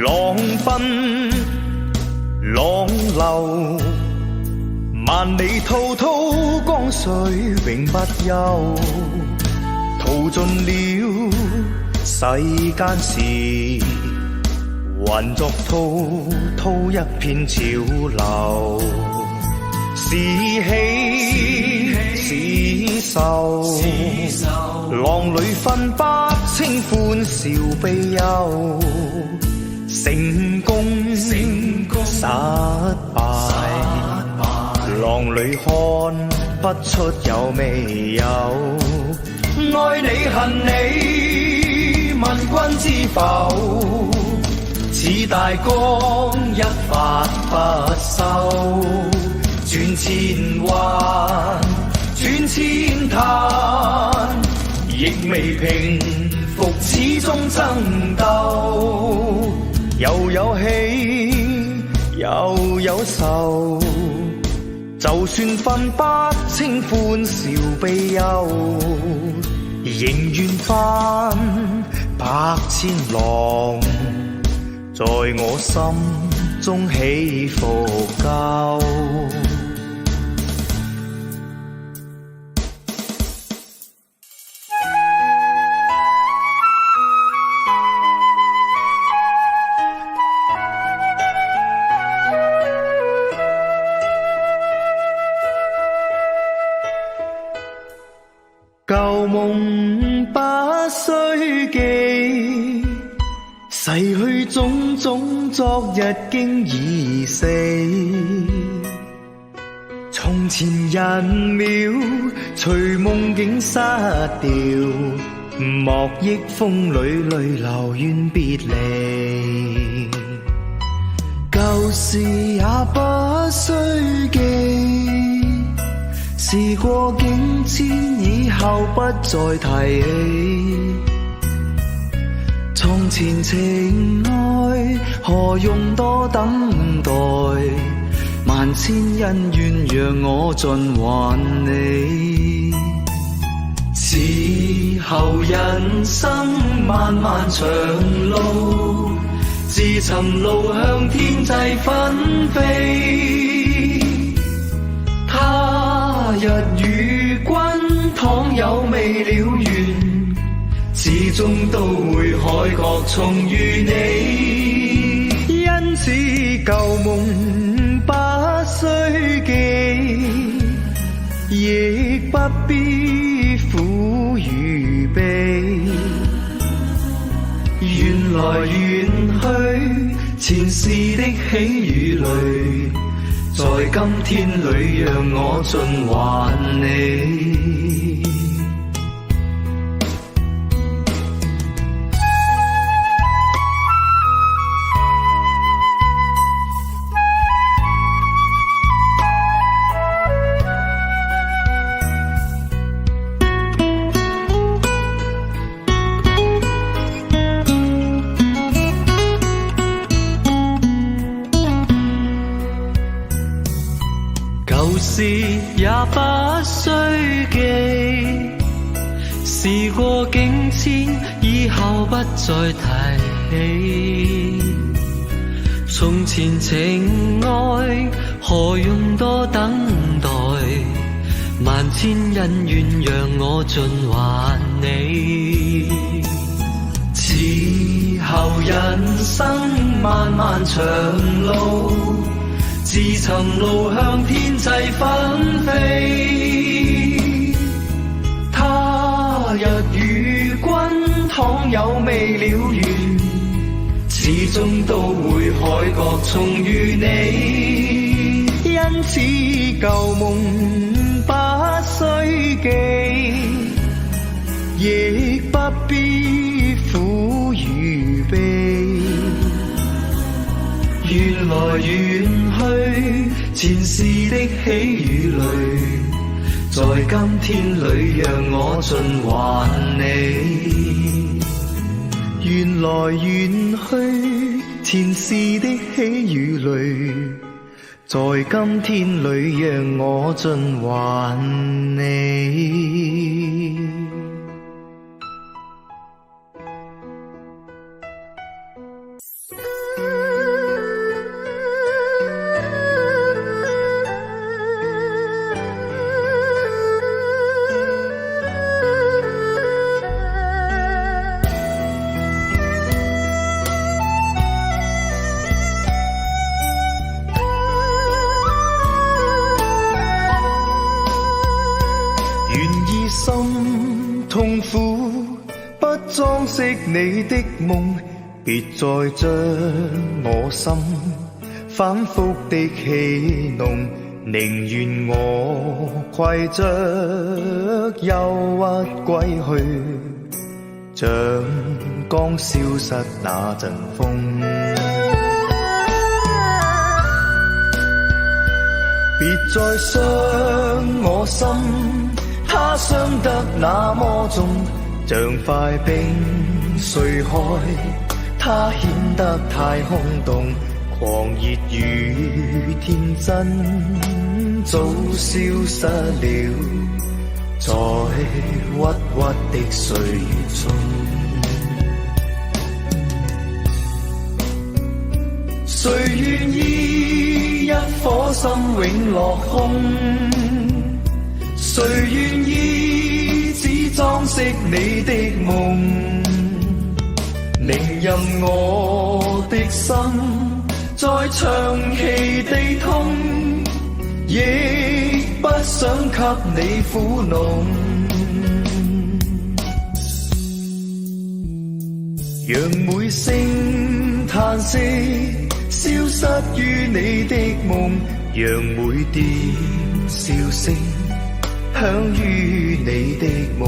浪奔浪流，萬里滔滔江水永不休。淘盡了世間事，還作滔滔一片潮流。是喜是愁，浪裏分不清歡笑悲憂。成功失敗，浪裏看不出有未有。愛你恨你，問君知否？似大江一發不收，轉千彎轉千灘，亦未平復始終爭鬥。又有喜又有愁，就算分不清歡笑悲憂，仍願翻百千浪，在我心中起伏夠。舊夢不須記，逝去種種昨日經已死。從前人秒隨夢境失掉，莫憶風裏淚流怨別離。舊事也不須記，事過境遷，以後不再提起。從前情愛何用多等待，萬千恩怨讓我盡還你。此後人生漫漫長路，自尋路向天際紛飛。他日與君倘有未了緣，始終都會海角重遇你。因此舊夢不須記，亦不必苦與悲。緣來緣去，前世的喜與淚，在今天裏讓我盡還你。舊事也不須記，事過境遷，以後不再提起。從前情愛何用多等待，萬千恩怨讓我盡還你。此後人生漫漫長路，自尋路向天際紛飛。他日與君倘有未了緣，始終都會海角重遇你。因此舊夢不須記，亦不必苦與悲。緣來緣去，前世的喜與淚，在今天裏讓我盡還你。緣來緣去，前世的喜與淚，在今天裏讓我盡還你。痛苦不裝飾你的夢，別再將我心反覆的戲弄，寧願我攜着憂鬱歸去，像剛消失那陣風。別再傷我心，它傷得那麼重，像塊冰碎開，它顯得太空洞，狂熱與天真早消失了，在鬱鬱的歲月中。誰願意一顆心永落空？誰願意只裝飾你的夢？寧任我的心再長期地痛，亦不想給你苦弄。讓每聲嘆息消失於你的夢，讓每點笑聲響於你的夢，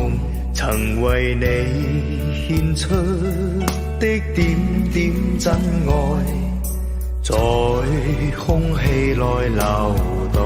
曾為你獻出的點點真愛，在空氣內流動。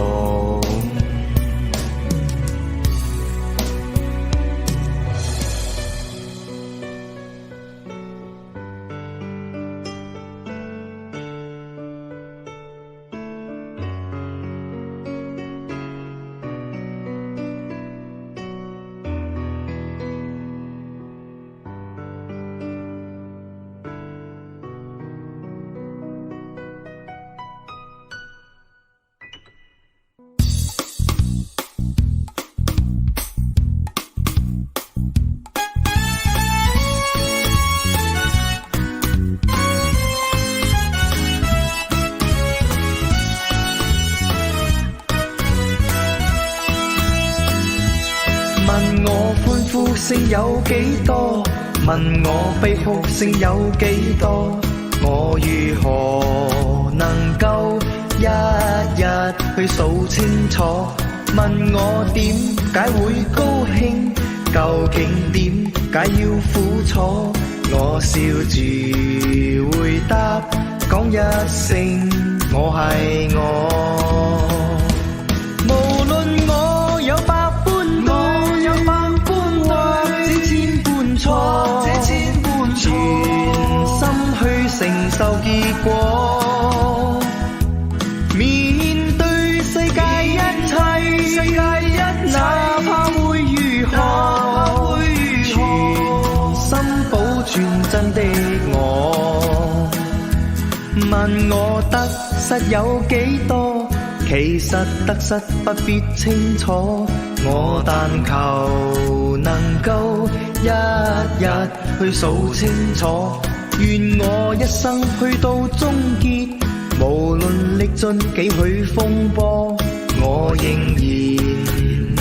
問我歡呼聲有幾多？問我悲哭聲有幾多？我如何能夠一日去數清楚？問我點解會高興？究竟點解要苦楚？我笑住回答，講一聲我係我。無論我有百般錯，全心去承受結果，面對世界一切，哪怕會如何，全心保存真的我。問我得失有幾多？其實得失不必清楚，我但求能夠一日去數清楚，願我一生去到終結，無論歷盡幾許風波，我仍然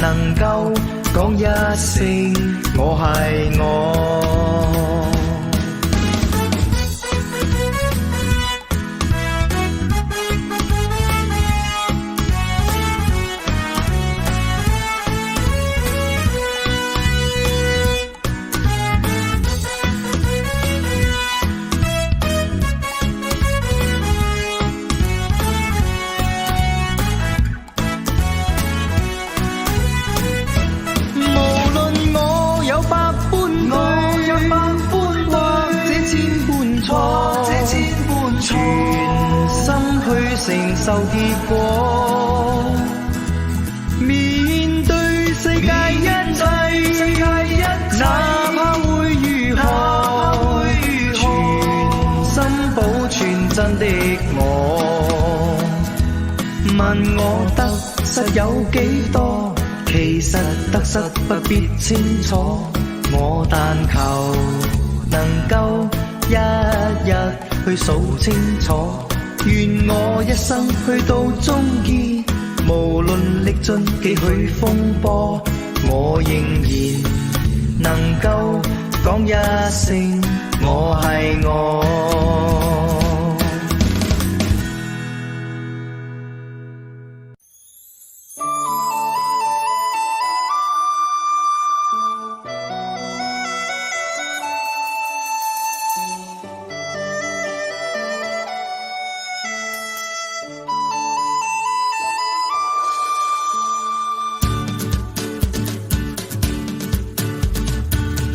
能夠講一聲我係我。全心去承受結果，面對世界一切，哪怕會如何，全心保存真的我。問我得失有幾多？其實得失不必清楚，我但求能夠一日去數清楚，願我一生去到終結，無論歷盡幾許風波，我仍然夠講一聲我係我。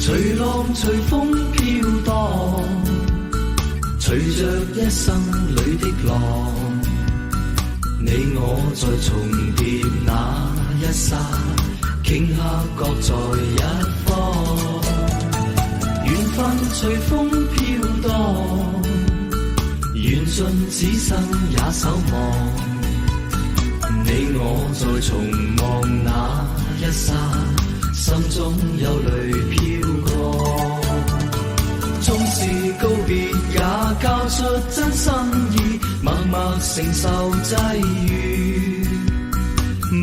隨浪隨風飄蕩，隨着一生裏的浪，你我在重疊那一剎，頃刻各在一方。緣分隨風飄蕩，緣盡此生也守望。你我在重望那一剎，心中有淚飄過，縱是告別也交出真心意，默默承受際遇。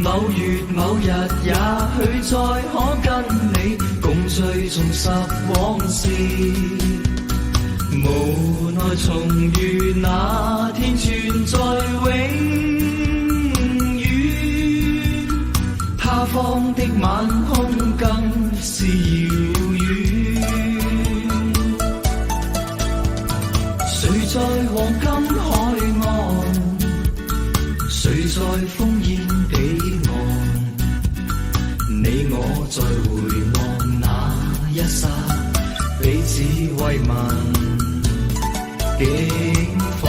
某月某日也許再可跟你共醉重拾往事，無奈重遇那天存在永遠，他方的晚空更是遙遠。誰在黃金海岸，誰在烽煙彼岸，你我在回望那一剎，彼此慰問境況。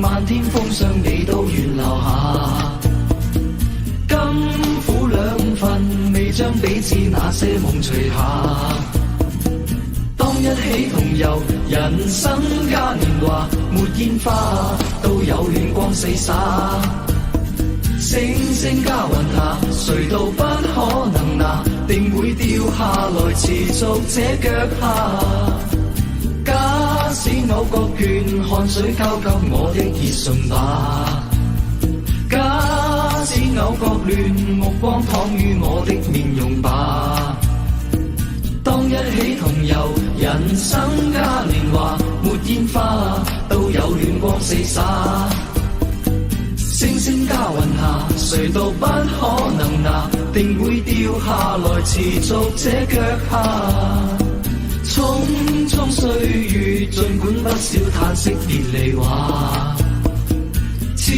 漫天風霜你都願留下，甘苦兩份未將彼此那些夢除下。當一起同遊，人生嘉年華，沒煙花都有暖光四灑。星星加雲下，誰都不可能拿，定會掉下來持續這腳下。假使偶覺倦，汗水交給我的熱唇吧。假使偶覺亂，目光躺於我的面容吧。當一起同遊，人生嘉年華，沒煙花都有暖光四灑。星星加雲下，誰都不可能拿，定會掉下來持續這腳下。匆匆歲月，儘管不少嘆息別離話，始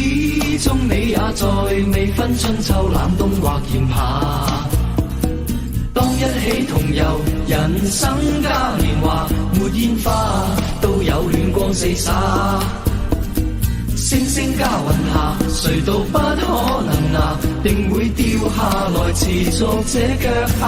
終你也在，未分春秋冷冬或炎夏。當一起同遊，人生嘉年華，沒煙花都有暖光四灑。星星加雲下，誰都不可能拿，定會掉下來持續這腳下。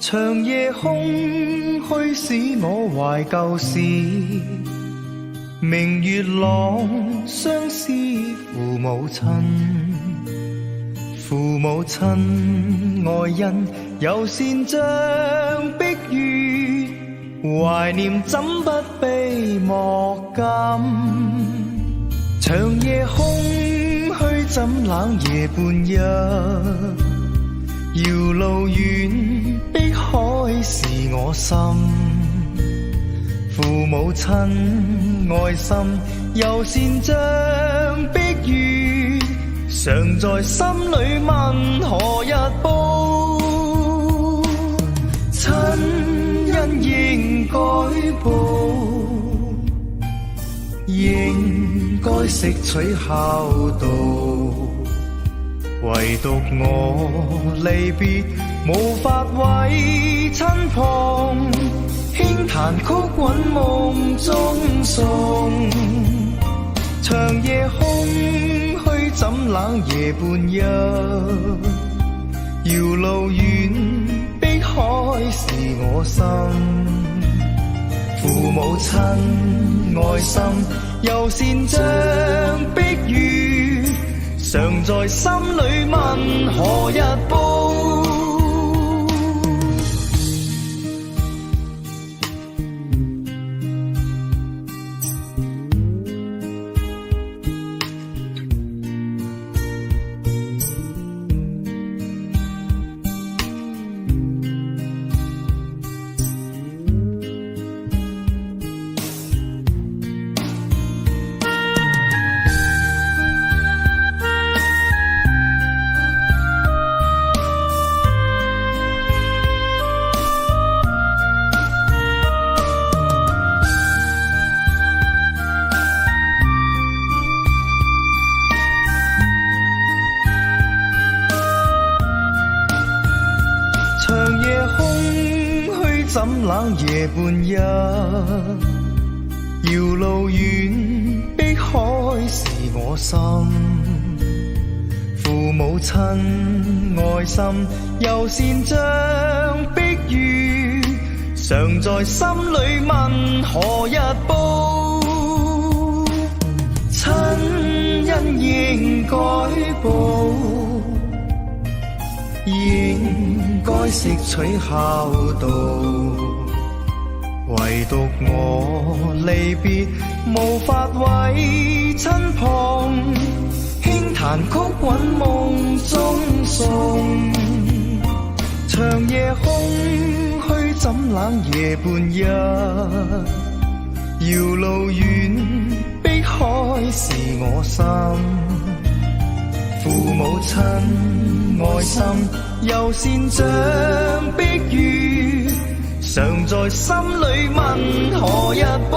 長夜空虛使我懷舊事，明月朗相思父母親，父母親愛人猶善像碧月，懷念怎不被莫禁。長夜空虛怎冷夜半日，遙路遠碧海是我心。父母親愛心猶善像碧月，常在心裏問何日報。親恩應該報，應該悉取孝道。唯獨我離別無法為親旁，輕彈曲韻夢中送。長夜空虛怎冷夜半日，遙路遠碧海是我心。父母親愛心猶善像碧月，常在心裏問何日報。長夜空虛怎冷夜半日，遙路遠碧海是我心。父母親愛心猶善像碧月，常在心裏問何日報。親恩應該報，應該悉取孝道。唯獨我離別無法為親旁，輕彈曲韻夢中送。長夜空虛怎冷夜半日，遙路遠碧海是我心。父母親愛心猶善像碧月，常在心裏問何日報。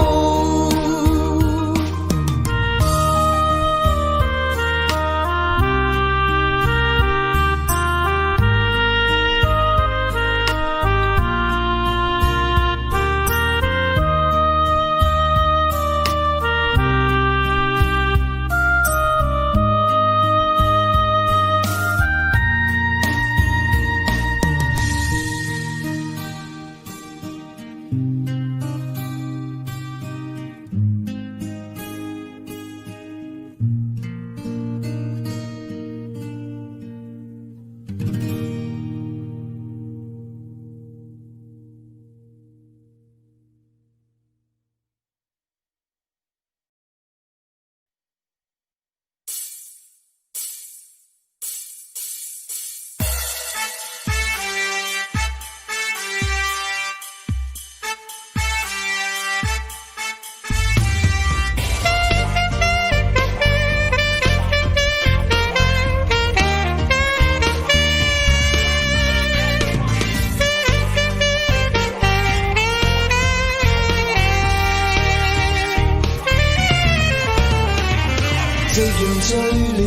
夕陽醉了，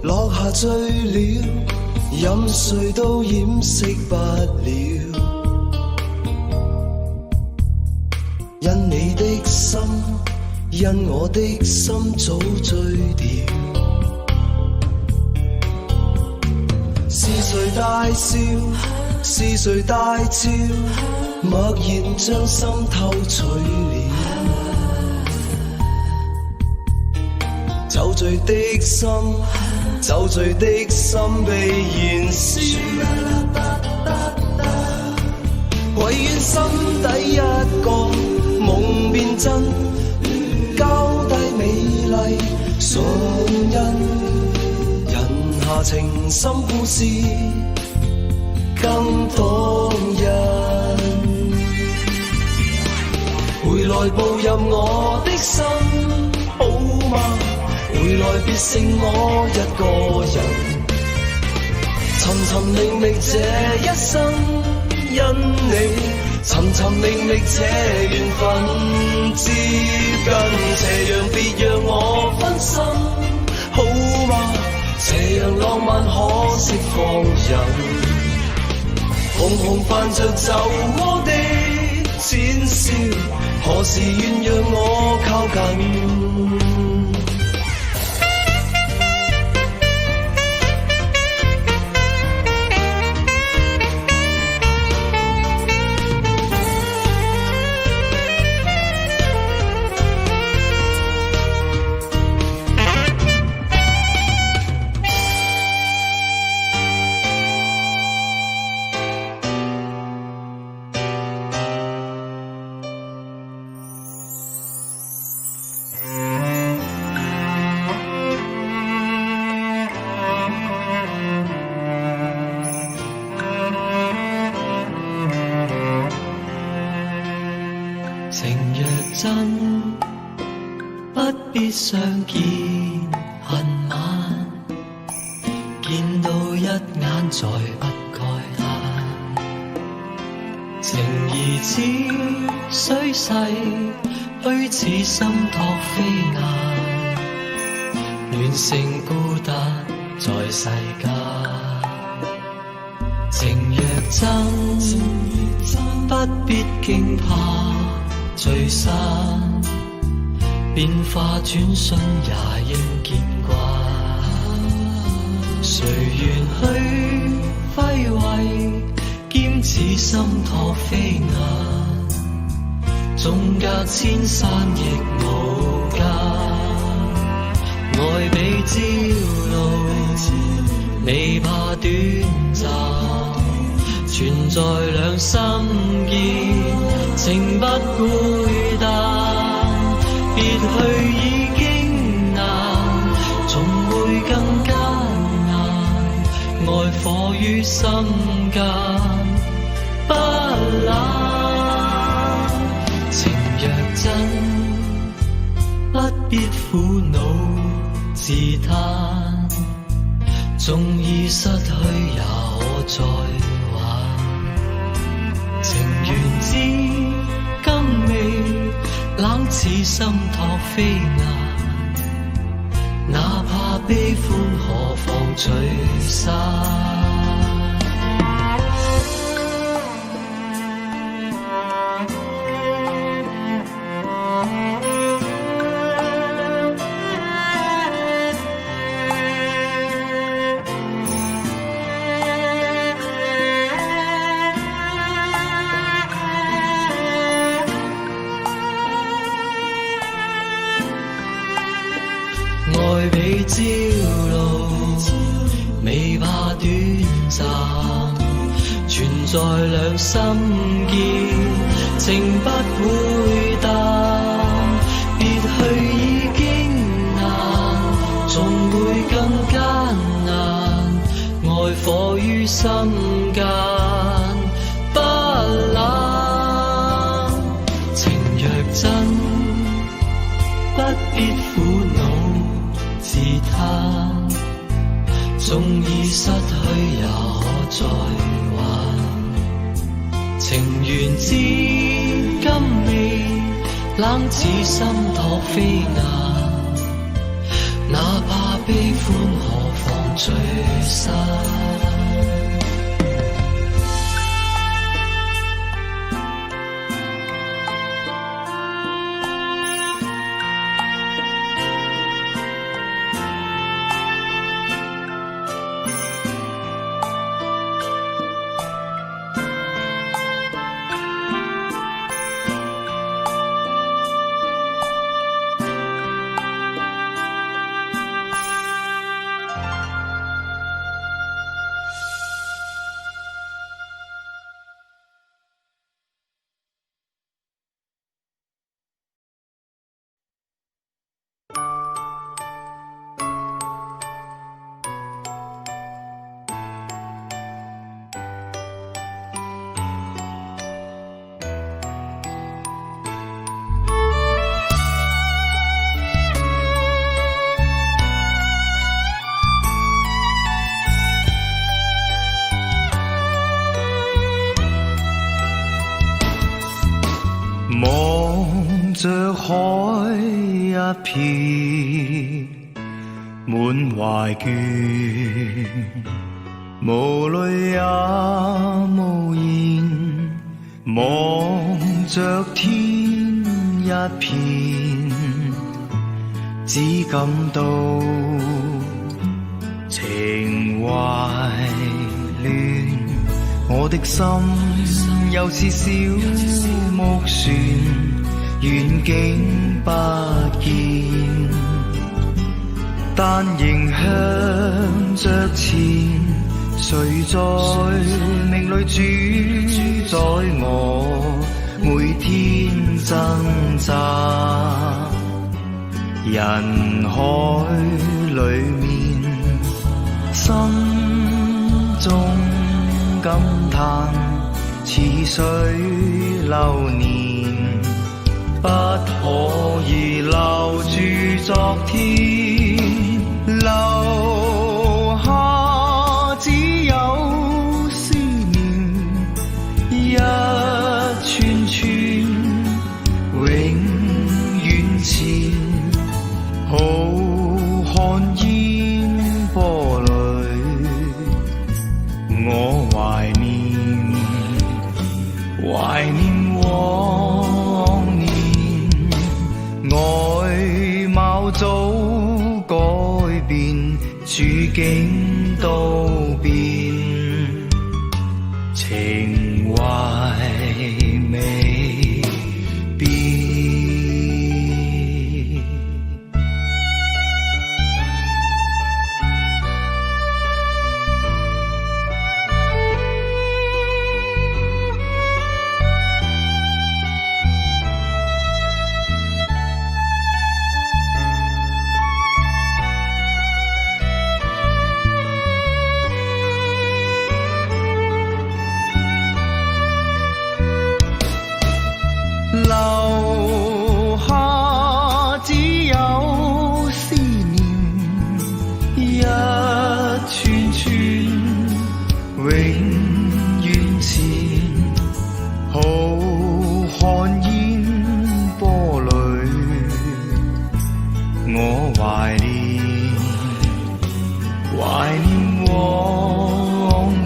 落下醉了，任誰都掩飾不了。因你的心，因我的心早醉掉。是誰大笑？是谁大招？默然将心偷取了。酒醉的心，酒醉的心被燃烧。唯愿心底一个梦变真，交低美丽唇印。人下情深故事更动人。回来步入我的心，好吗？回来别剩我一个人。寻寻觅觅这一生，因你寻寻觅觅这缘分接近，斜阳别让我分心，好吗？斜阳浪漫可惜放任。红红泛着酒窝的浅笑，何时愿让我靠近？情若真，不必相見恨晚，見到一眼再不該限。情兒似水逝，虛似心託飛雁，願成孤單在世間。情若真，不必驚怕聚散，變化轉瞬也應見慣。誰願去揮慧，兼此心託飛雁，縱隔千山亦無間。愛比朝露，未怕短暫，存在兩心間。情不會淡，別去已經難，總會更艱難。愛火於心間，不冷。情若真，不必苦惱自嘆，縱已失去也可再還。情緣知今未冷似心託飛雁，哪怕悲歡何妨聚散。愛比朝露，未怕短暫，存在兩心間，情不會淡。別去已經難，總會更艱難。愛火於心間，不冷。情若真，不必苦惱自嘆，縱已失去也可再還。情緣知今未冷似心託飛雁，哪怕悲歡何妨聚散。着海一片，滿懷倦，無淚也無言，望着天一片，只感到情懷亂。我的心又似小木船，遠景不見，但仍向着前。誰在命裏主宰我？每天掙扎，人海裏面，心中感嘆，似水流年，不可以留住昨天，留下只有思念，一串串永遠前，浩瀚煙波裏，我懷念往年，外貌早改變，處境都變，情懷未變。留下只有思念，一串串永遠前，浩瀚煙波裏，我懷念往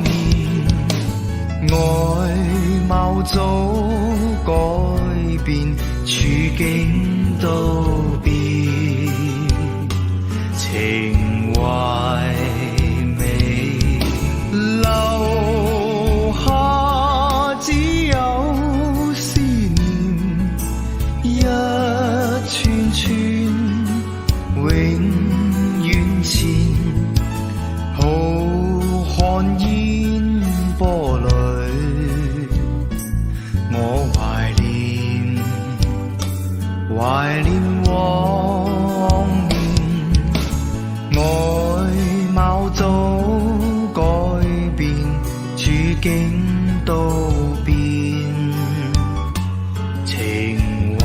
年，外貌早改變，處境都變，情懷未留下只有思念，一串串永遠前，浩瀚煙波裏，我懷念往年，外貌早改變，處境都變，情懷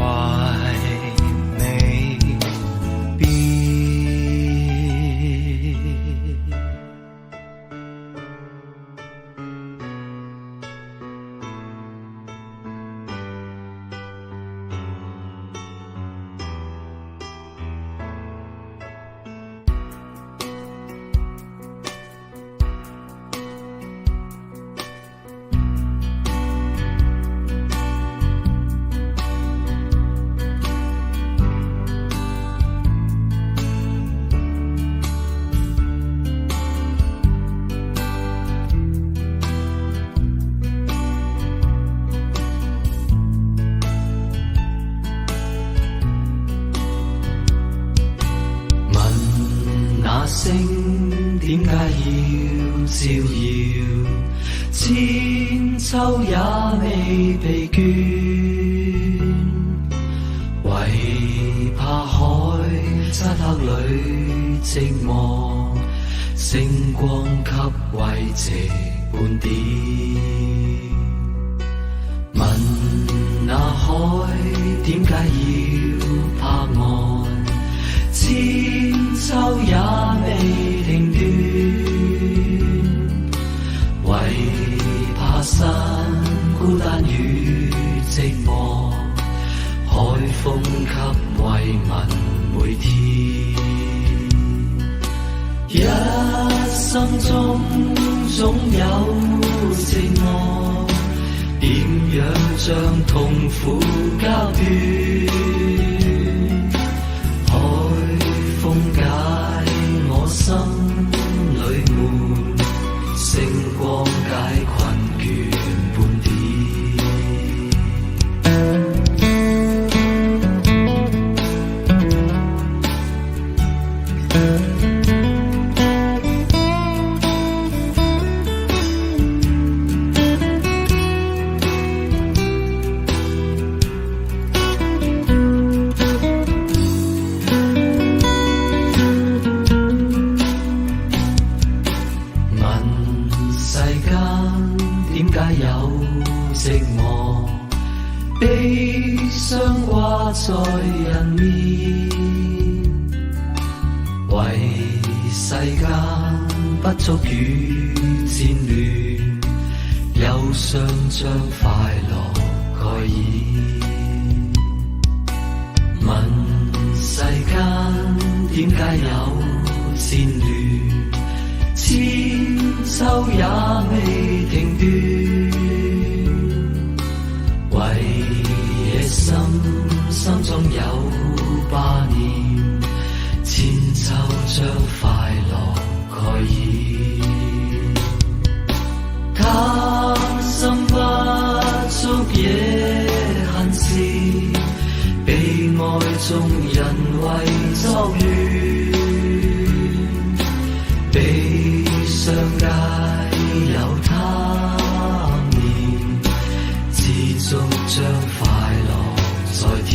未變。星點解要照耀？千秋也未疲倦，唯怕海漆黑裏寂寞，星光給慰藉半點。問那海點解要拍岸？千秋也未停斷，唯怕山孤單與寂寞，海風給慰問每天，一生中總有寂寞，點樣將痛苦交斷？海風解我心裏悶，星光解困倦半點。悲傷掛在人面，為世間不足與戰亂，憂傷將快樂蓋掩。問世間點解有戰亂，千秋也未停斷。為野心心中有掛念，千秋將快樂蓋掩。他心不足也恨事，被愛眾人為作亂，悲傷皆有他面，知足將快樂在天。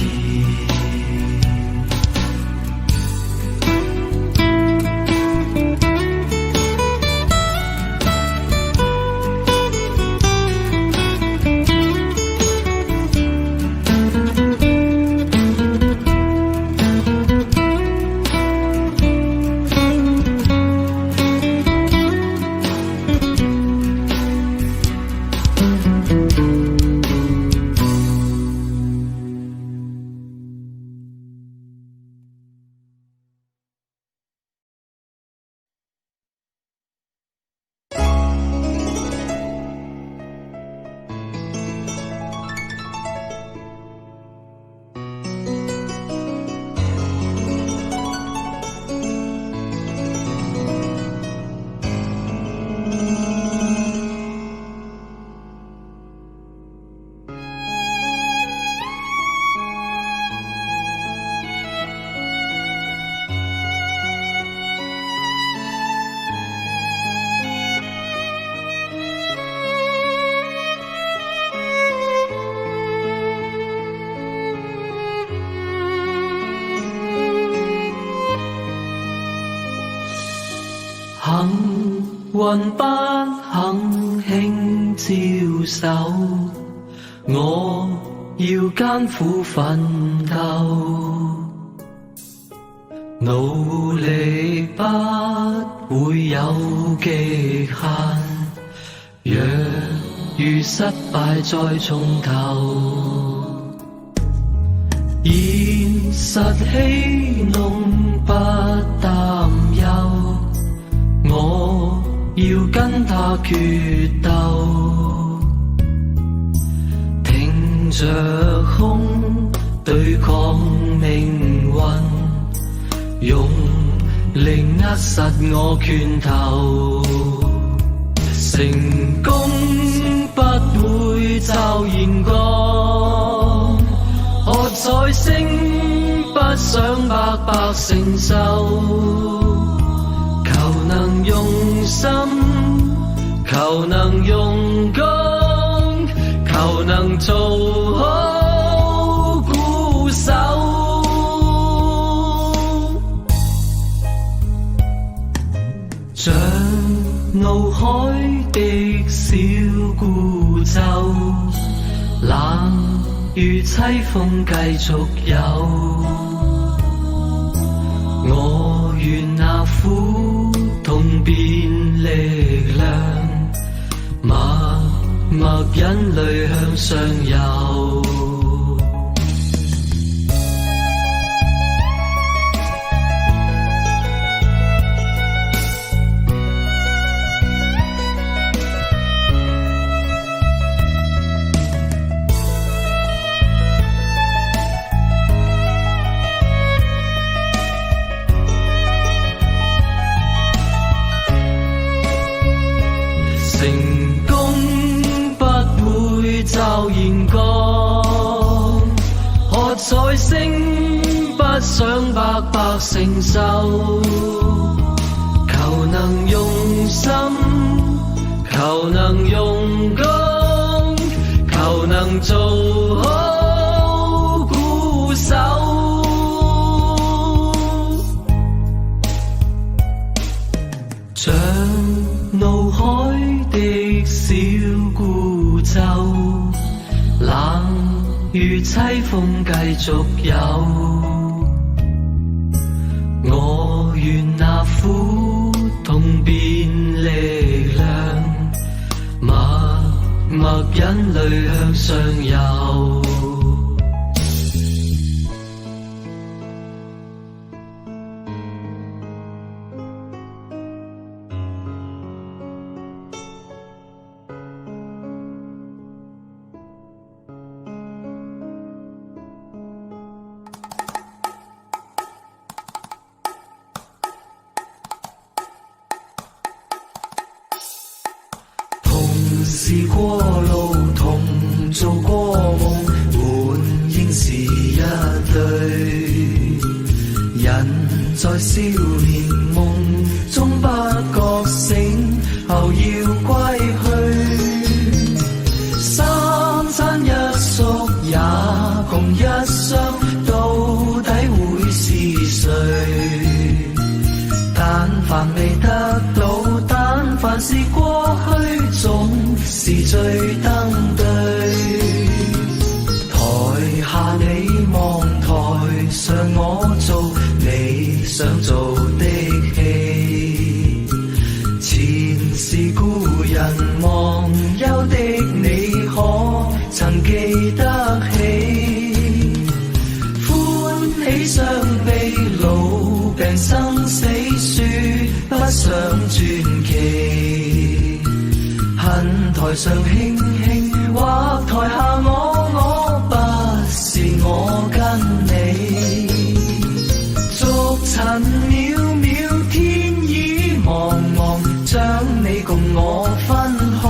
幸運不肯輕招手，我要艱苦奮鬥，努力不會有極限，若遇失敗再從頭，現實戲弄不擔憂，我要跟他決鬥，挺着胸對抗命運，用力握實我拳頭，成功不會驟然降，喝彩聲不想白白承受，求能用心，求能用功，求能做好鼓手。像怒海的小孤舟，冷與凄風繼續有，我願那苦痛變力量，默默忍淚向上游，再升，不想白白承受。求能用心，求能用功，求能做好鼓手。像怒海的小孤舟，冷雨凄風繼續有。我願那苦痛變力量，默默忍淚向上游。試過路，同做過夢，本應是一對。人在少年夢中不覺醒，後要歸去。三餐一宿也共一雙，到底會是誰？但凡未得到，但凡是過去，總是最登對。台下你望，台上我做你想做的戲。前是故人忘憂的你，可曾記得起？歡喜傷悲，老病生死，說不上傳奇。恨台上輕輕，或台下我不是我跟你。逐塵渺渺，天已茫茫，將你共我分開。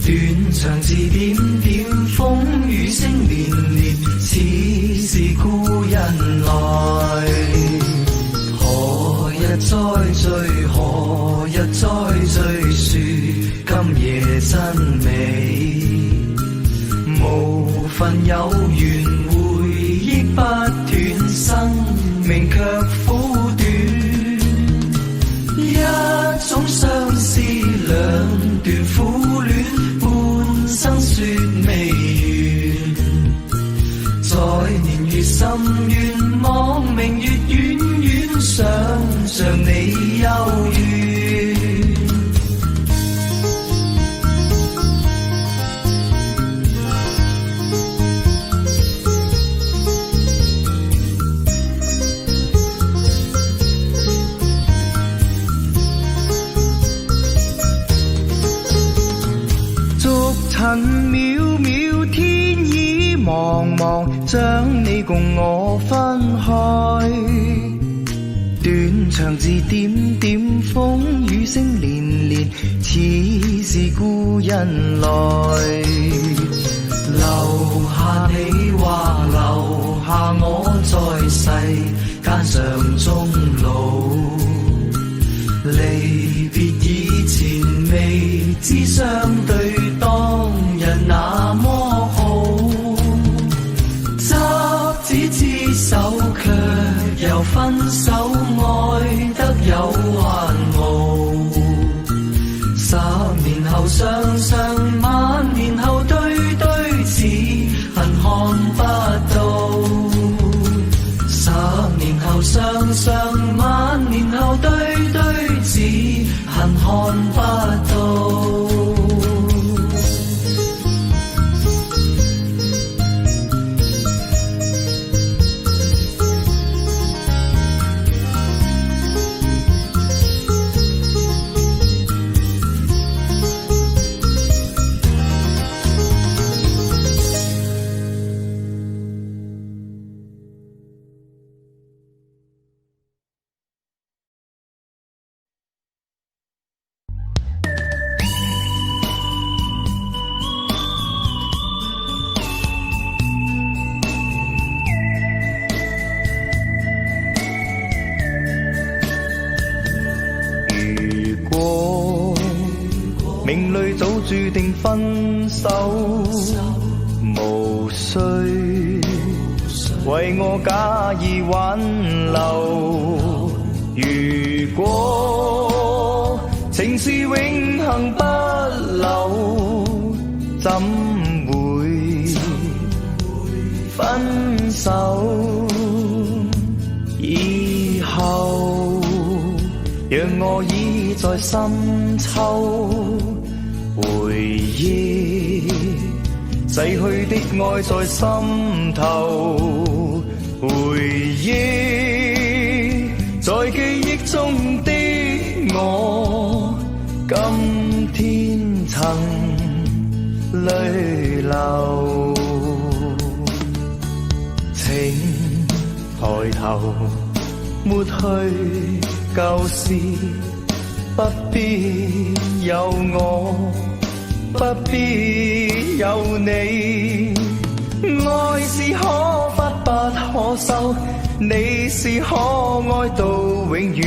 斷腸字點點，風雨聲連連，似是故人來。何日再聚，何日再聚，說今夜真美。無份有緣，回憶不斷，生命卻苦短。一種相思，兩段苦戀，半生說未完。在年月深遠，望明月遠遠，想像你幽怨。逐塵渺渺，天已茫茫，將你共我分開。斷腸字點點，風雨聲連連，似是故人來。留下你或留下我，在世間上終老。離別以前，未知相對，當日那麼好。執子之手，卻又分手，愛得有還無。10年後雙雙，晚年後對對，只恨看不到。10年後雙雙，晚年後對對，只恨看不到。定分手，無需為我假意挽留。如果情是永恆不朽，怎會分手？以後讓我倚在深秋，回憶逝去的愛在心頭，回憶在記憶中的我，今天曾淚流。請抬頭抹去舊事，不必有我，不必有你。愛是可發不可收，你是可愛到永遠，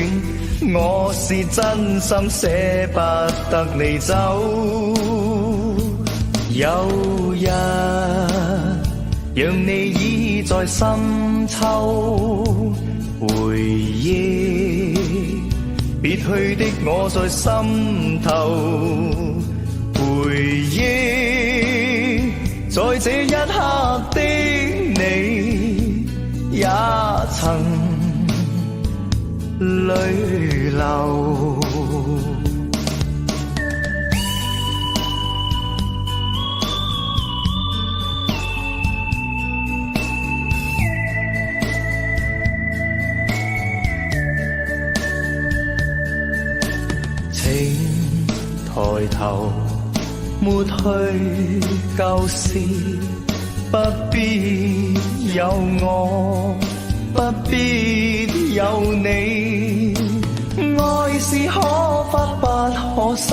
我是真心捨不得你走。有日讓你倚在深秋，回憶別去的我在心頭，回憶在這一刻的你，也曾淚流。抬頭抹去舊事，不必有我，不必有你。愛是可發不可收，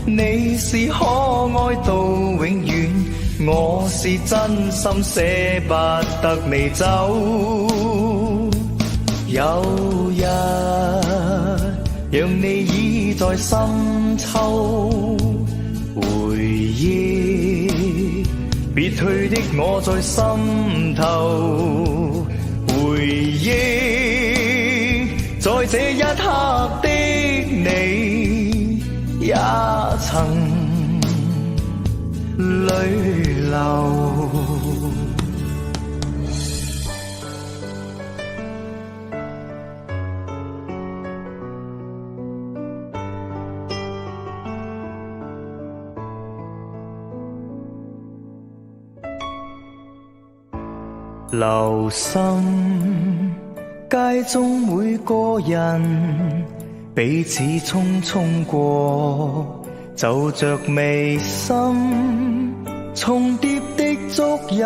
你是可愛到永遠，我是真心捨不得你走。有日讓你倚在深秋，回憶別去的我在心頭，回憶在這一刻的你，也曾淚流。留心街中每個人，彼此匆匆過，就着眉心重疊的足印，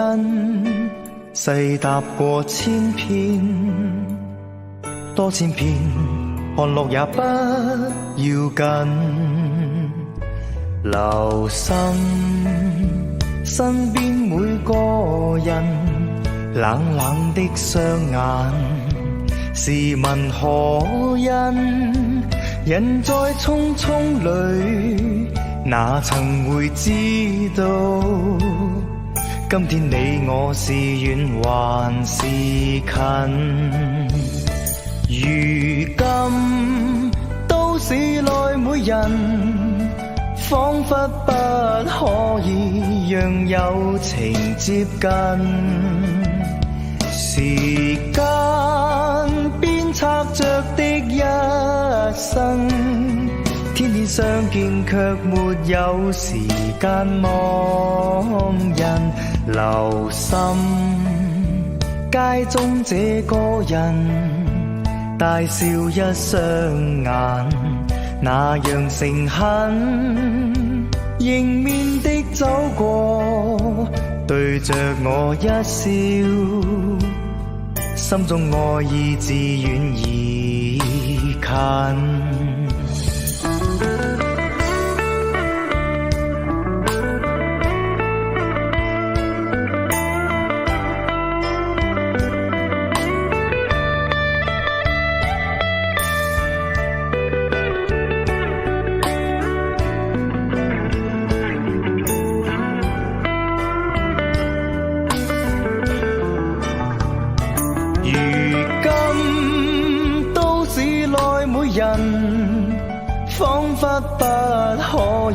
細踏過千遍，多千遍，看落也不要緊。留心身邊每個人，冷冷的雙眼，試問何人？人在匆匆裏，哪曾會知道？今天你我是遠還是近？如今都市內每人，彷彿不可以讓友情接近。時間鞭策着的一生，天天相見卻沒有時間望人。留心街中這個人，大笑一雙眼，那樣誠懇，迎面的走過，對着我一笑，心中愛意自遠而近。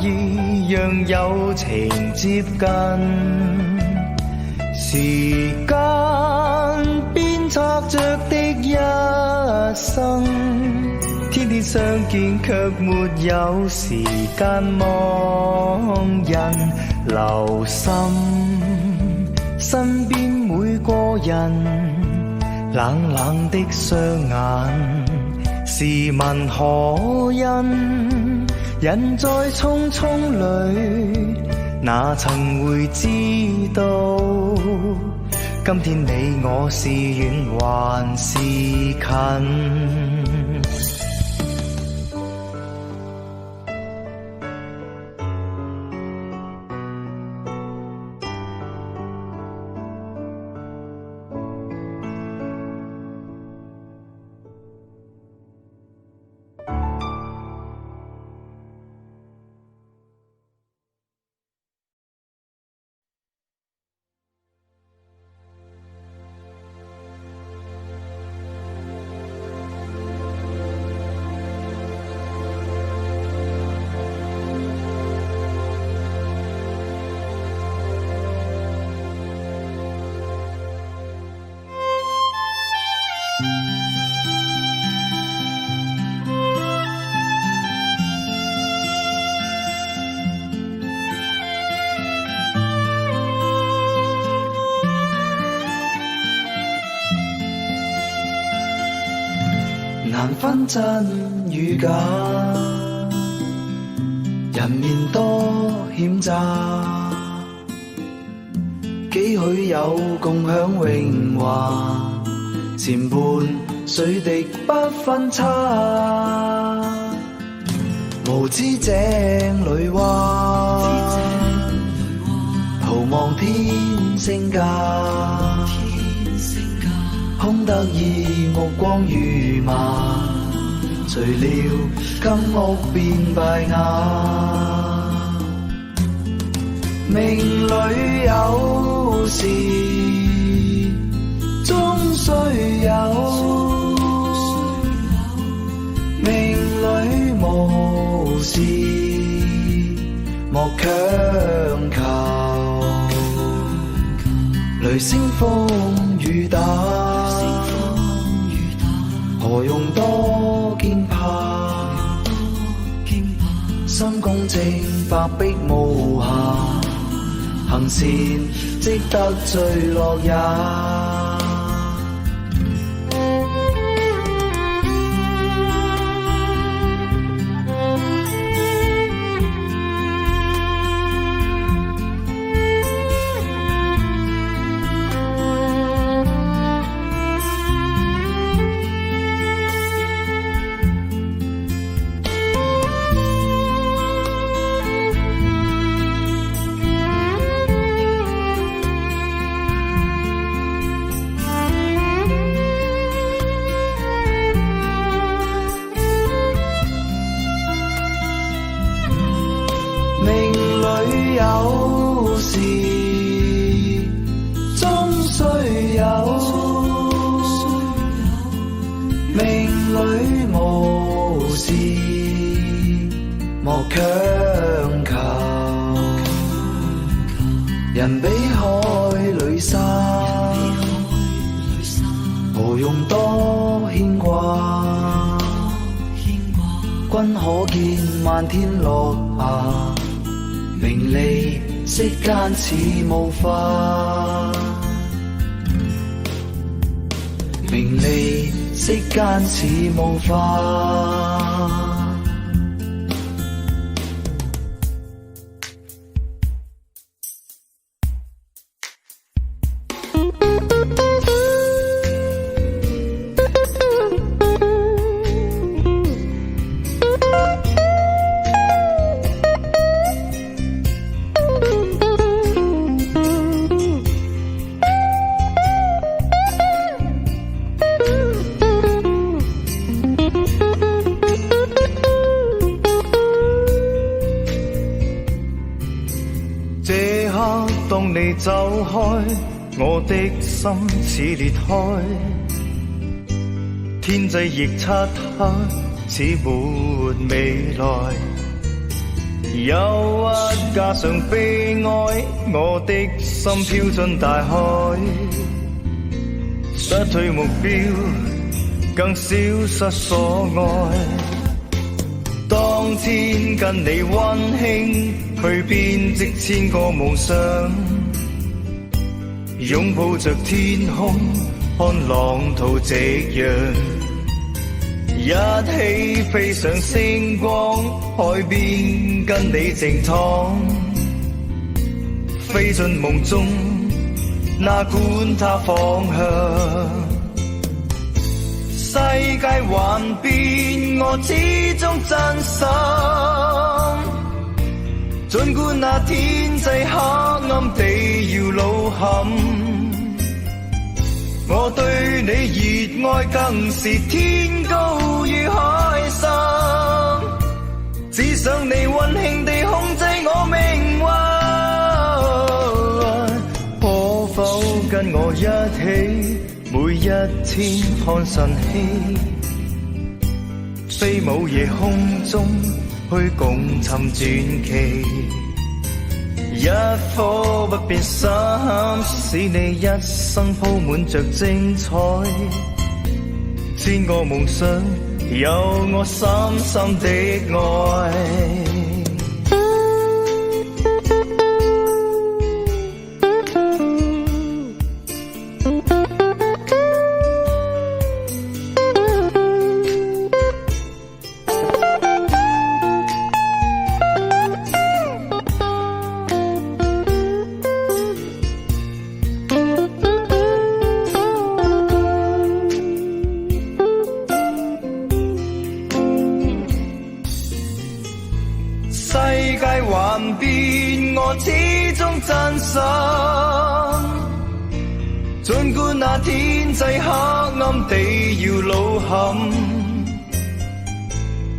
以讓友情接近。時間鞭策着的一生，天天相見卻沒有時間望人，留心身邊每個人，冷冷的雙眼，試問可因人在匆匆裏，哪曾會知道今天你我是遠還是近？難分真與假，人面多險詐，幾許有共享榮華，前半水滴不分差，無知井裏蛙，徒望天星價，空得意目光如麻，誰料金屋變敗瓦。命裏有時終須有，命裏無時莫強求。雷聲風雨打，何用多驚怕？心公正，白璧無瑕，行善積得最樂也。有時終須有，命裏無時莫強求。人比海裏沙，何用多牽掛？君可見漫天落霞，名利息間似霧化，名利息間似霧化。當你走開，我的心似裂開，天際亦漆黑，似沒未來。憂鬱加上悲哀，我的心飄進大海，失去目標，更消失所愛。當天跟你溫馨去編織千個夢想，擁抱着天空，看浪淘夕陽，一起飛上星光，海邊跟你靜躺，飛進夢中，哪管它方向。世界幻變，我始終真心。儘管那天際黑暗地搖路陷，我對你熱愛更是天高與海深，只想你溫馨地控制我命運，可否跟我一起每一天看晨曦，飛舞夜空中去共尋傳奇，一顆不變心，使你一生鋪滿着精彩，千個夢想有我深深的愛。幻變，我始終真心。儘管那天際黑暗地搖路陷，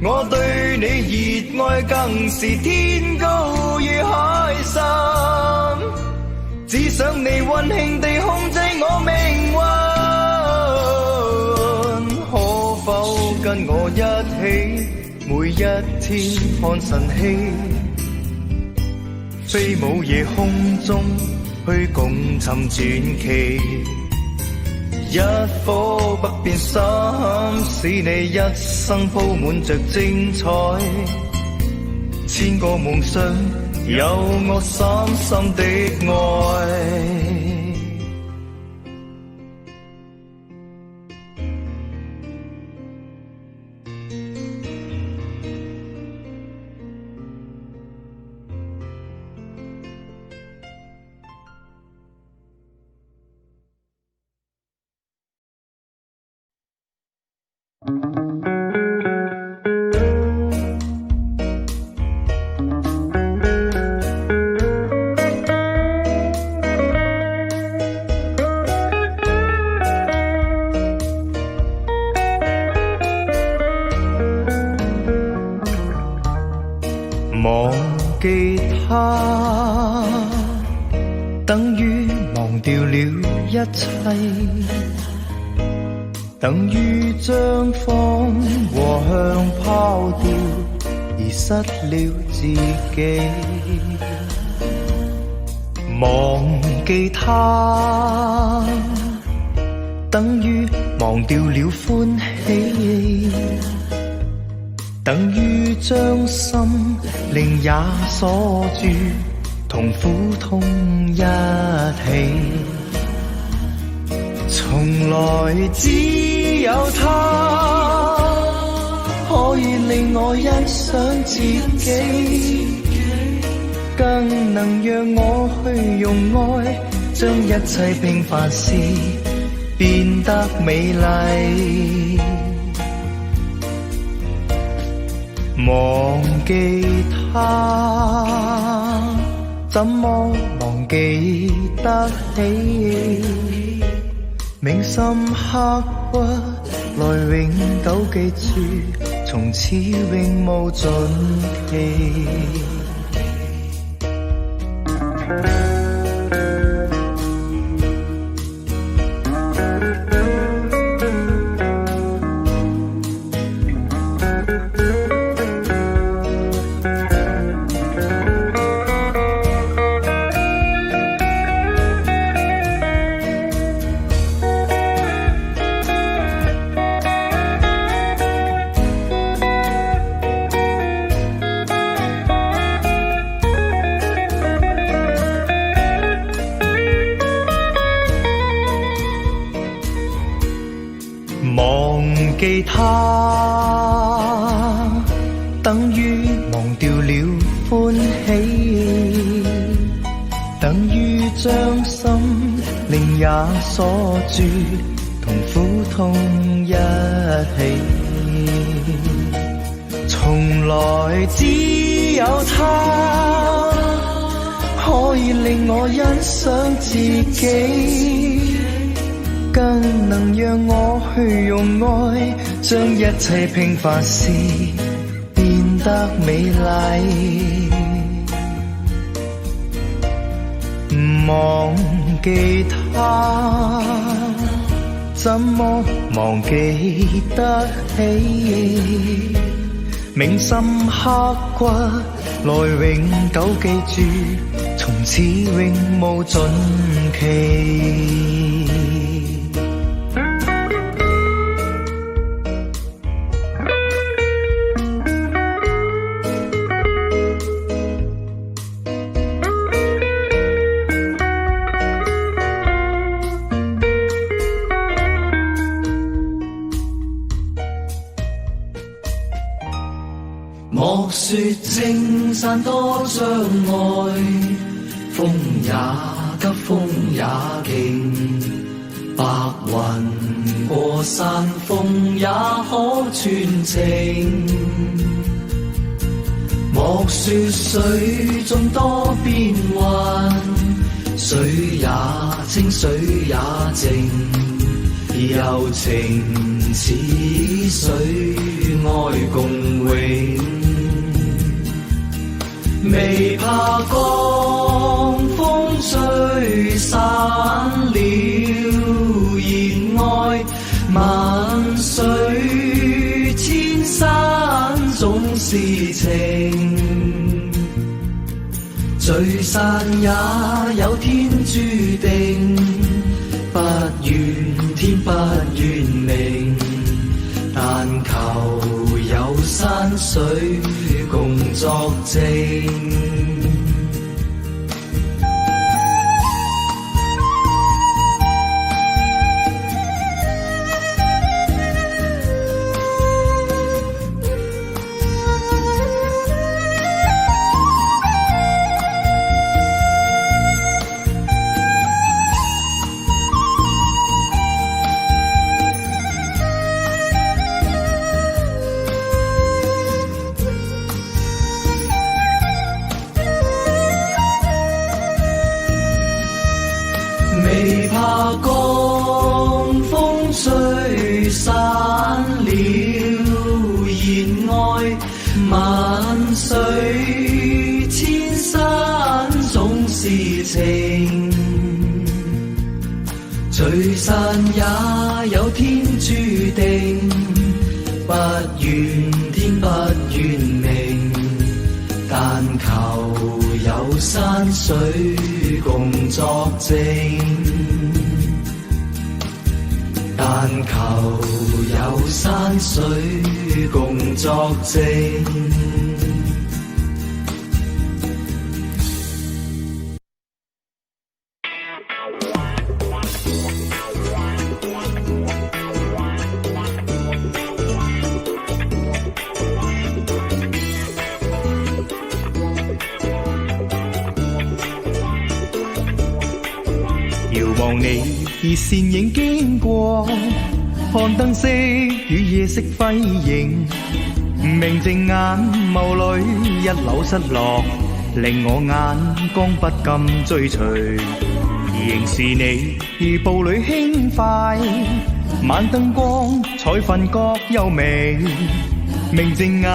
我對你熱愛更是天高與海深，只想你溫馨地控制我命運，可否跟我一起每一天看晨曦，飛舞夜空中去共尋傳奇，一顆不變心，使你一生鋪滿着精彩，千個夢想有我深深的愛。忘記他，等於忘掉了一切，等於將方和向拋掉，而失了自己。忘記他，等於忘掉了歡喜，等於將心靈也鎖住，同苦痛一起。從來只有他可以令我欣賞自己，更能讓我去用愛將一切平凡事變得美麗。忘記他，怎麼忘記得起？銘心刻骨，來永久記住，從此永無盡期。記他，等於忘掉了歡喜，等於將心靈也鎖住，同苦痛一起。從來只有他可以令我欣賞自己，更能讓我去用愛將一切平凡事變得美麗。忘記他，怎麼忘記得起？銘心刻骨，來永久記住，從此永無盡期。莫說青山多障礙，風也急風也勁，白雲過山峰也可傳情。莫說水中多變幻，水也清水也靜，柔情似水愛共永。未怕江風吹散了熱愛，萬水千山總是情，聚散也有天注定，不怨天不怨命，但求有山水共作證。未怕江風吹散了熱愛，萬水千山總是情，聚散也有天注定，不怨天不怨命，但求有山水共作證，但求有山水共作證。遙望你以倩影經過，看燈飾與夜色輝映，明淨眼眸裏一縷失落，令我眼光不禁追隨。仍是你如步履輕快，晚燈光彩瞓覺優美，明淨眼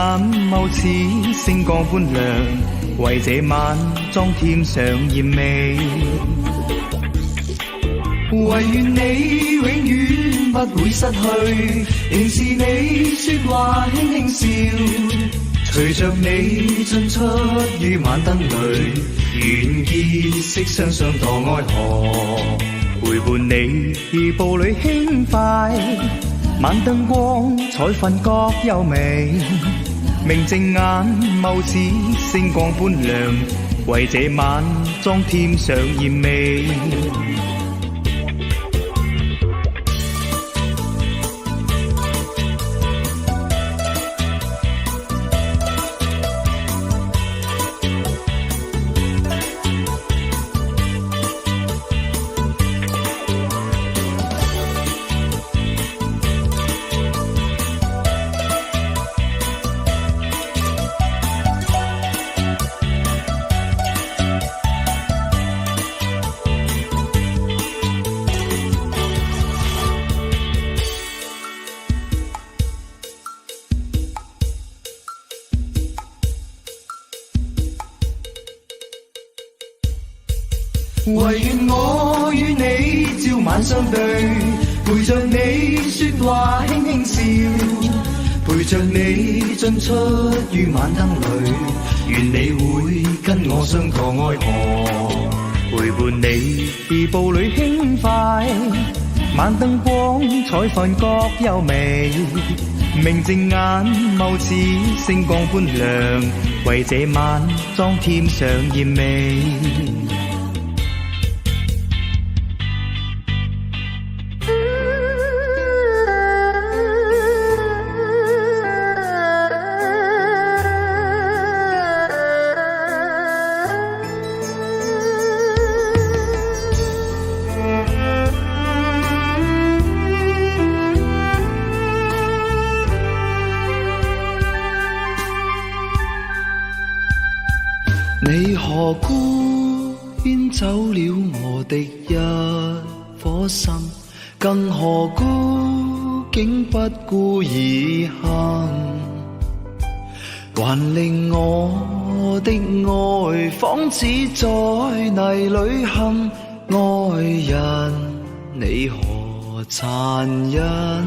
眸似星光般亮，為這晚妝添上豔味。唯願你永遠不會失去，仍是你說話輕輕笑，隨着你進出於晚燈裏，願結識雙雙墮愛河。陪伴你如步履輕快，晚燈光彩瞓覺優美，明淨眼眸似星光般亮，為這晚妝添上豔味。唯願我與你朝晚相對，陪着你說話輕輕笑，陪着你進出於晚燈裏，願你會跟我相託愛河，陪伴你步履輕快，晚燈光彩飯各優美，明淨眼眸似星光般亮，為這晚裝添上豔美。你何故牽走了我的一顆心，更何故竟不顧而行，還令我的愛仿似在泥裏陷，愛人你何殘忍，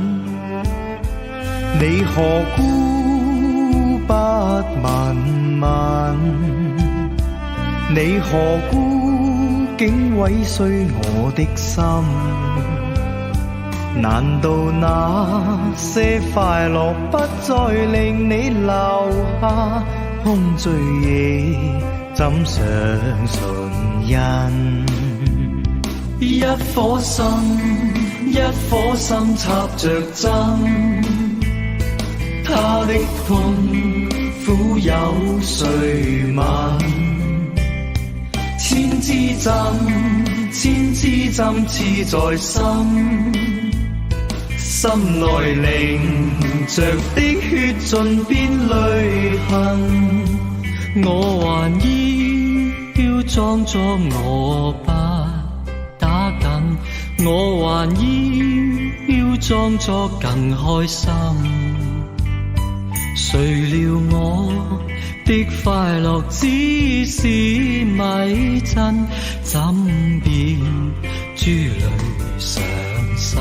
你何故不問問，你何故竟毀碎我的心？難道那些快樂不再令你留下空醉意？怎相信人？一顆心，一顆心插着針，他的痛苦有誰問？千支針，千支針刺在心，心內凝着的血盡變淚痕。我還要裝作我不打緊，我還要裝作更開心。誰料我的快樂只是迷陣，怎變珠淚上心？